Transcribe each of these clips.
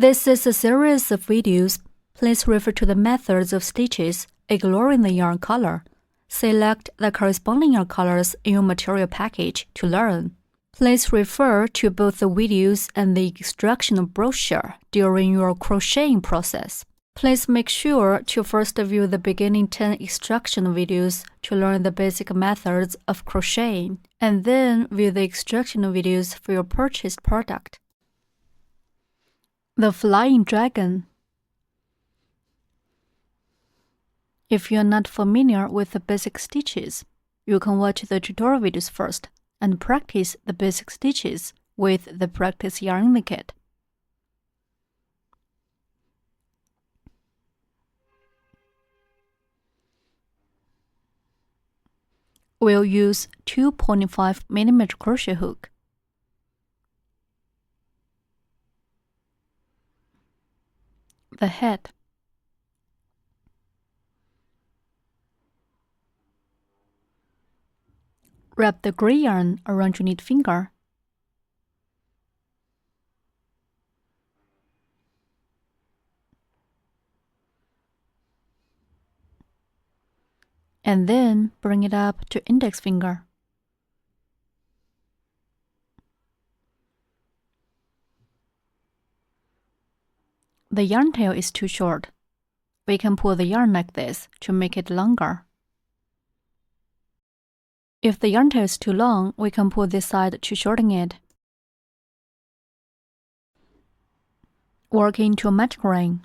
This is a series of videos. Please refer to the methods of stitches, ignoring the yarn color. Select the corresponding yarn colors in your material package to learn. Please refer to both the videos and the instructional brochure during your crocheting process. Please make sure to first view the beginning 10 instructional videos to learn the basic methods of crocheting, and then view the instructional videos for your purchased product. The Flying Dragon. If you are not familiar with the basic stitches, you can watch the tutorial videos first and practice the basic stitches with the practice yarn in the kit. We'll use 2.5mm crochet hook. The head. Wrap the gray yarn around your knit finger. And then bring it up to index finger. The yarn tail is too short. We can pull the yarn like this to make it longer. If the yarn tail is too long, we can pull this side to shorten it. Work into a magic ring.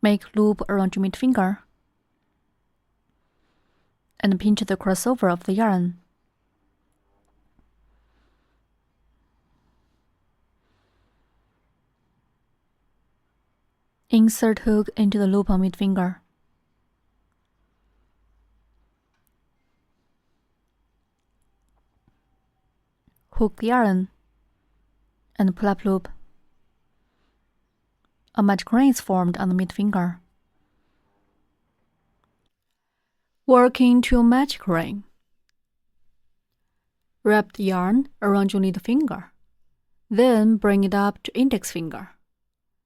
Make loop around your middle finger and pinch the crossover of the yarn. Insert hook into the loop on middle finger. Hook yarn and pull up loop. A magic ring is formed on the middle finger. Work into a magic ring. Wrap the yarn around your middle finger. Then bring it up to index finger.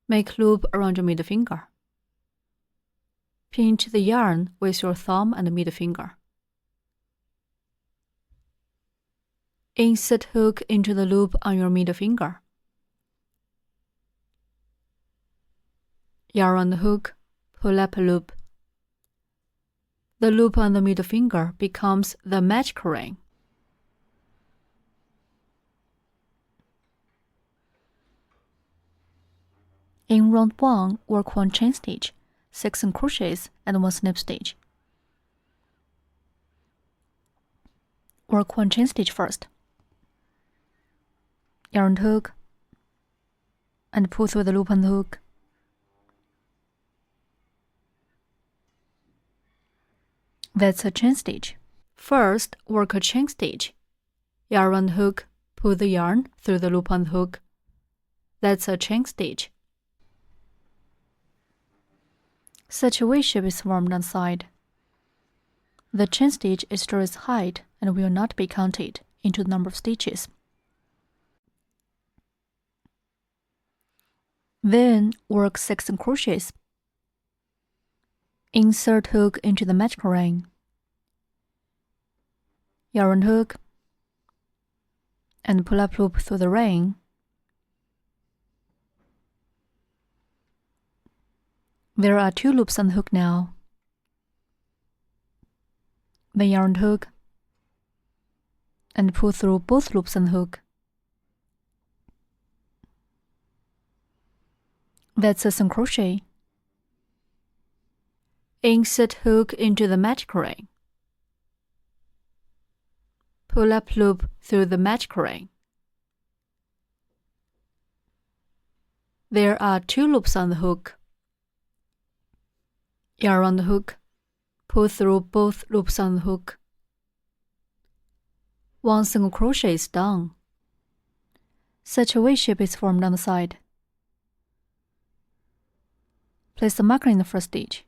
Make loop around your middle finger. Pinch the yarn with your thumb and middle finger. Insert hook into the loop on your middle finger. Yarn on the hook, pull up a loop. The loop on the middle finger becomes the magic ring. In round 1, work 1 chain stitch, 6 crochets, and 1 slip stitch. Work 1 chain stitch first. Yarn hook, and pull through the loop on the hook. That's a chain stitch. First, work a chain stitch. Yarn on the hook, pull the yarn through the loop on the hook. That's a chain stitch. Such a V shape is formed on the side. The chain stitch is Story's height and will not be counted into the number of stitches. Then work 6 crochets. Insert hook into the magic ring. Yarn hook and pull up loop through the ring. There are 2 loops on the hook now. The yarn hook and pull through both loops on the hook. That's a single crochet. Insert hook into the magic ring. Pull up loop through the magic ring. There are 2 loops on the hook. Yarn on the hook, pull through both loops on the hook. 1 single crochet is done. Such a V shape is formed on the side. Place the marker in the first stitch.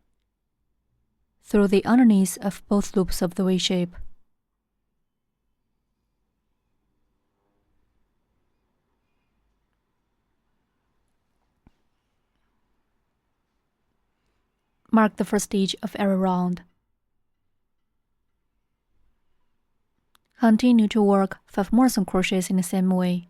Through the underneath of both loops of the V shape. Mark the first stitch of every round. Continue to work 5 more single crochets in the same way.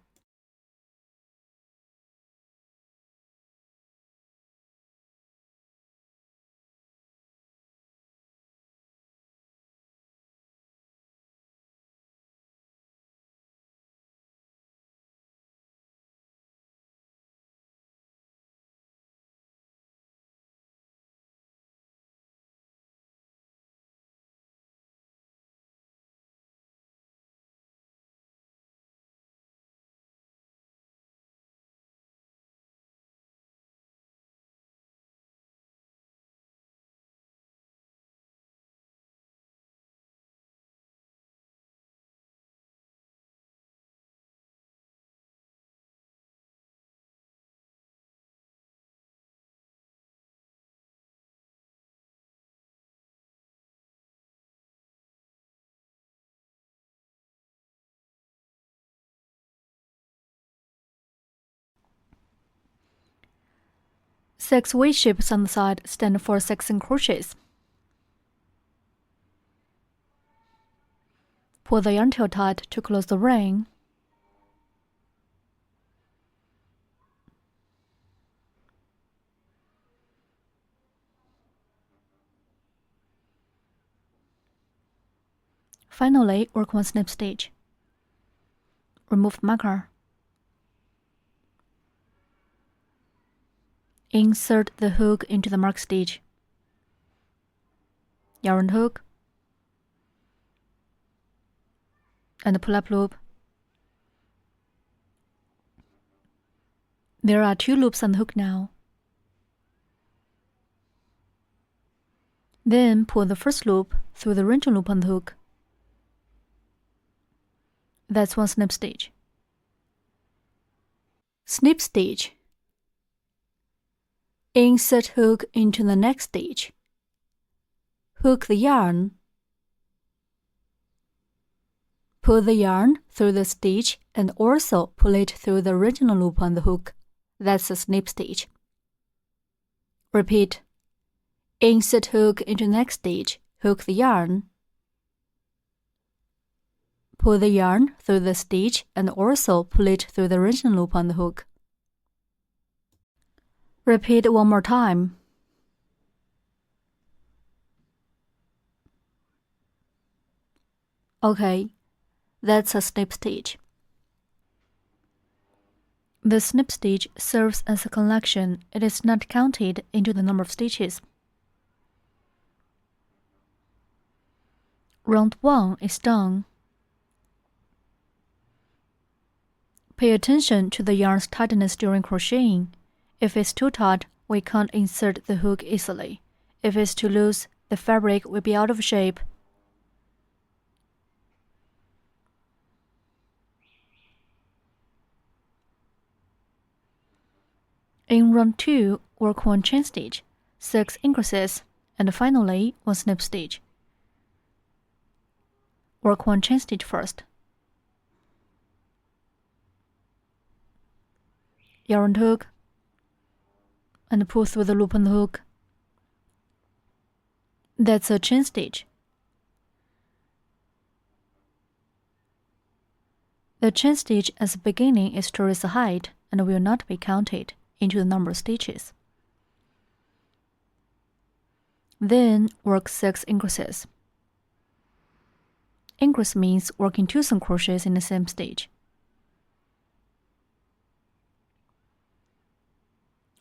Six V shapes on the side stand for 6 single crochets. Pull the yarn tail tight to close the ring. Finally, work 1 snip stitch. Remove the marker. Insert the hook into the mark stitch. Yarn hook and pull up loop. There are 2 loops on the hook now. Then pull the first loop through the ranging loop on the hook. That's 1 snip stitch. Snip stitch. Insert hook into the next stitch. Hook the yarn. Pull the yarn through the stitch and also pull it through the original loop on the hook. That's a snip stitch. Repeat. Insert hook into next stitch. Hook the yarn. Pull the yarn through the stitch and also pull it through the original loop on the hook. Repeat 1 more time. Okay, that's a snip stitch. The snip stitch serves as a collection. It is not counted into the number of stitches. Round 1 is done. Pay attention to the yarn's tightness during crocheting. If it's too tight, we can't insert the hook easily. If it's too loose, the fabric will be out of shape. In round 2, work 1 chain stitch, 6 increases, and finally 1 snip stitch. Work 1 chain stitch first. Yarn hook and pull through the loop on the hook. That's a chain stitch. The chain stitch at the beginning is towards the height and will not be counted into the number of stitches. Then work 6 increases. Increase means working 2 single crochets in the same stitch.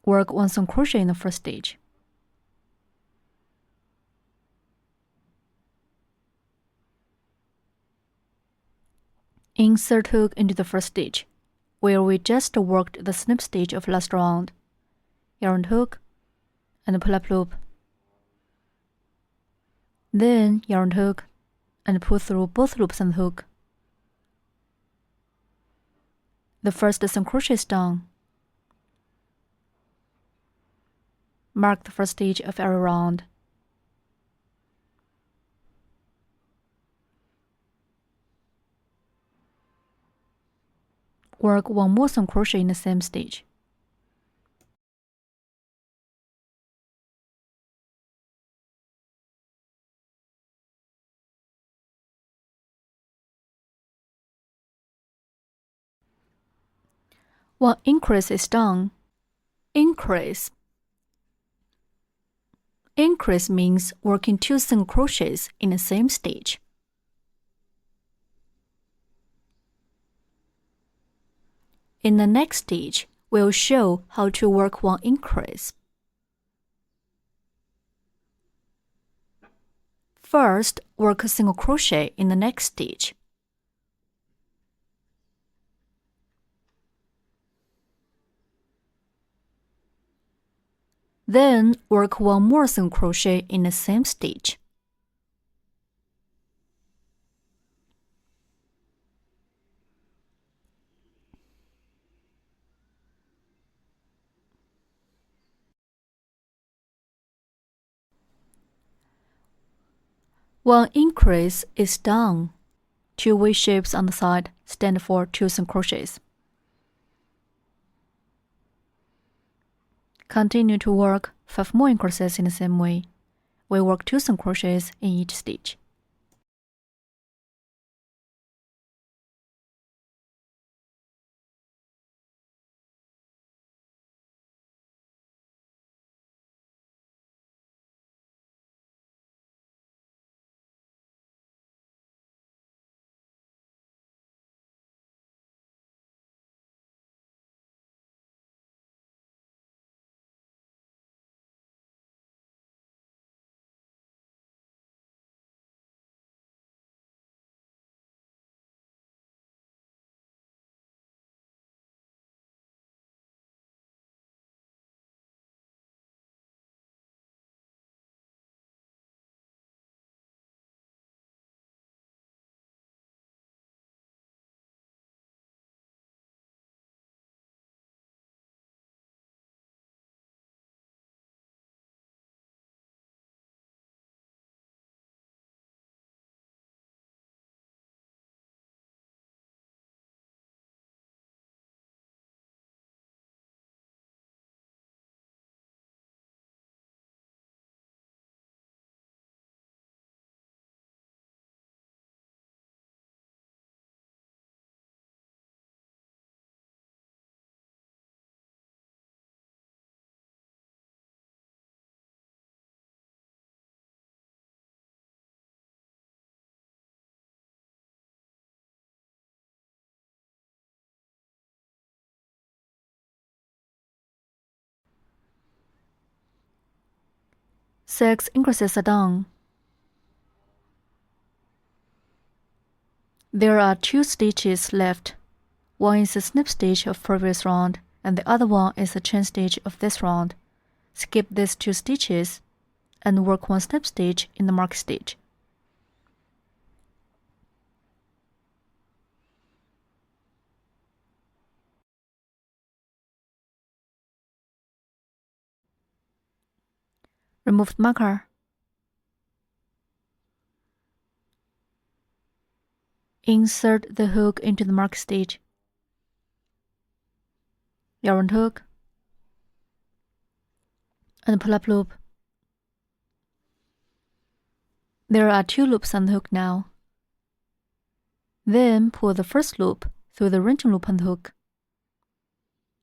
Work 1 single crochet in the first stitch. Insert hook into the first stitch, where we just worked the snip stitch of last round. Yarn hook and pull up loop. Then yarn hook and pull through both loops on the hook. The first single crochet is done. Mark the first stitch of every round. Work 1 more single crochet in the same stitch. One increase is done. Increase. Increase means working 2 single crochets in the same stitch. In the next stitch, we'll show how to work one increase. First, work a single crochet in the next stitch. Then, work one more single crochet in the same stitch. One increase is done. 2 V shapes on the side stand for 2 single crochets. Continue to work 5 more increases in the same way. We work 2 single crochets in each stitch. Six increases are done. There are 2 stitches left. One is a snip stitch of previous round, and the other one is a chain stitch of this round. Skip these 2 stitches and work 1 snip stitch in the mark stitch. Remove the marker. Insert the hook into the mark stitch. Yarn hook and pull-up loop. There are 2 loops on the hook now. Then pull the first loop through the wrenching loop on the hook.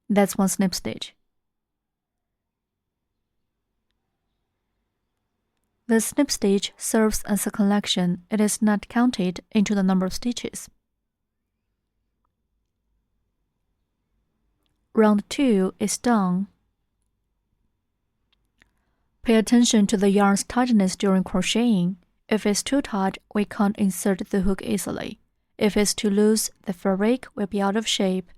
That's 1 snip stitch. The snip stitch serves as a collection. It is not counted into the number of stitches. Round 2 is done. Pay attention to the yarn's tightness during crocheting. If it's too tight, we can't insert the hook easily. If it's too loose, the fabric will be out of shape